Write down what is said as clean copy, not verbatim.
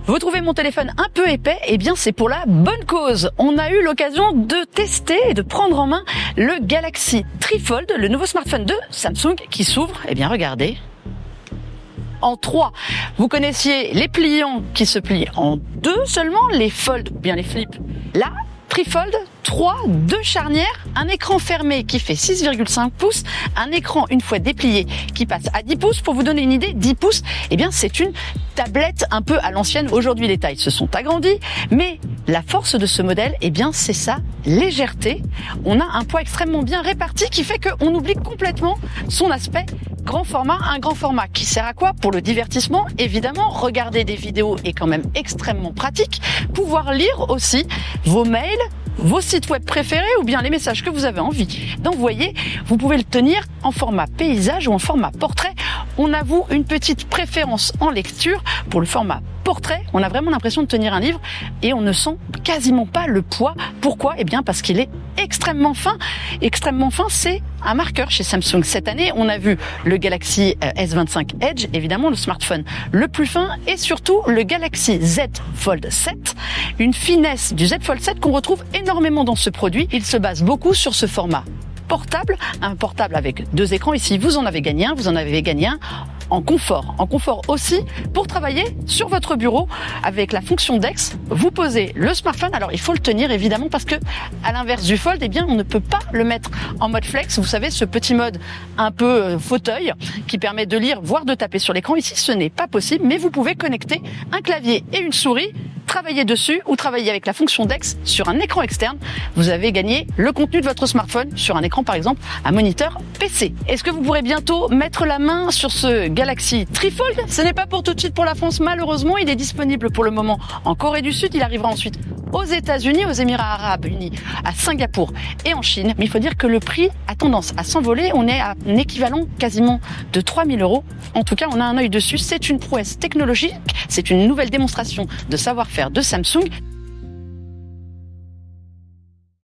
Vous trouvez mon téléphone un peu épais? Eh bien, c'est pour la bonne cause. On a eu l'occasion de tester et de prendre en main le Galaxy Trifold, le nouveau smartphone de Samsung qui s'ouvre. Eh bien, regardez. En 3. Vous connaissiez les pliants qui se plient en 2 seulement, les fold ou bien les flips. Là, Trifold, 3, 2 charnières, un écran fermé qui fait 6,5 pouces, un écran une fois déplié qui passe à 10 pouces. Pour vous donner une idée, 10 pouces, eh bien c'est une tablette un peu à l'ancienne. Aujourd'hui, les tailles se sont agrandies, mais la force de ce modèle, eh bien c'est sa légèreté. On a un poids extrêmement bien réparti qui fait qu'on oublie complètement son aspect grand format. Un grand format qui sert à quoi? Pour le divertissement, évidemment. Regarder des vidéos est quand même extrêmement pratique. Pouvoir lire aussi vos mails, vos sites web préférés ou bien les messages que vous avez envie d'envoyer. Vous pouvez le tenir en format paysage ou en format portrait. On avoue une petite préférence en lecture pour le format portrait. On a vraiment l'impression de tenir un livre et on ne sent quasiment pas le poids. Pourquoi? Eh bien parce qu'il est extrêmement fin. Extrêmement fin, c'est un marqueur chez Samsung. Cette année, on a vu le Galaxy S25 Edge, évidemment le smartphone le plus fin, et surtout le Galaxy Z Fold 7. Une finesse du Z Fold 7 qu'on retrouve énormément dans ce produit. Il se base beaucoup sur ce format portable, un portable avec 2 écrans. Ici, vous en avez gagné un, vous en avez gagné un en confort aussi pour travailler sur votre bureau avec la fonction DeX. Vous posez le smartphone, alors il faut le tenir évidemment parce que à l'inverse du Fold, eh bien on ne peut pas le mettre en mode flex. Vous savez, ce petit mode un peu fauteuil qui permet de lire voire de taper sur l'écran. Ici, ce n'est pas possible, mais vous pouvez connecter un clavier et une souris, travailler dessus ou travailler avec la fonction DeX sur un écran externe. Vous avez gagné le contenu de votre smartphone sur un écran, par exemple un moniteur PC. Est-ce que vous pourrez bientôt mettre la main sur ce Galaxy Trifold? Ce n'est pas pour tout de suite pour la France, malheureusement. Il est disponible pour le moment en Corée du Sud. Il arrivera ensuite aux États-Unis, aux Émirats Arabes Unis, à Singapour et en Chine. Mais il faut dire que le prix a tendance à s'envoler. On est à un équivalent quasiment de 3 000 €. En tout cas, on a un œil dessus. C'est une prouesse technologique. C'est une nouvelle démonstration de savoir-faire de Samsung.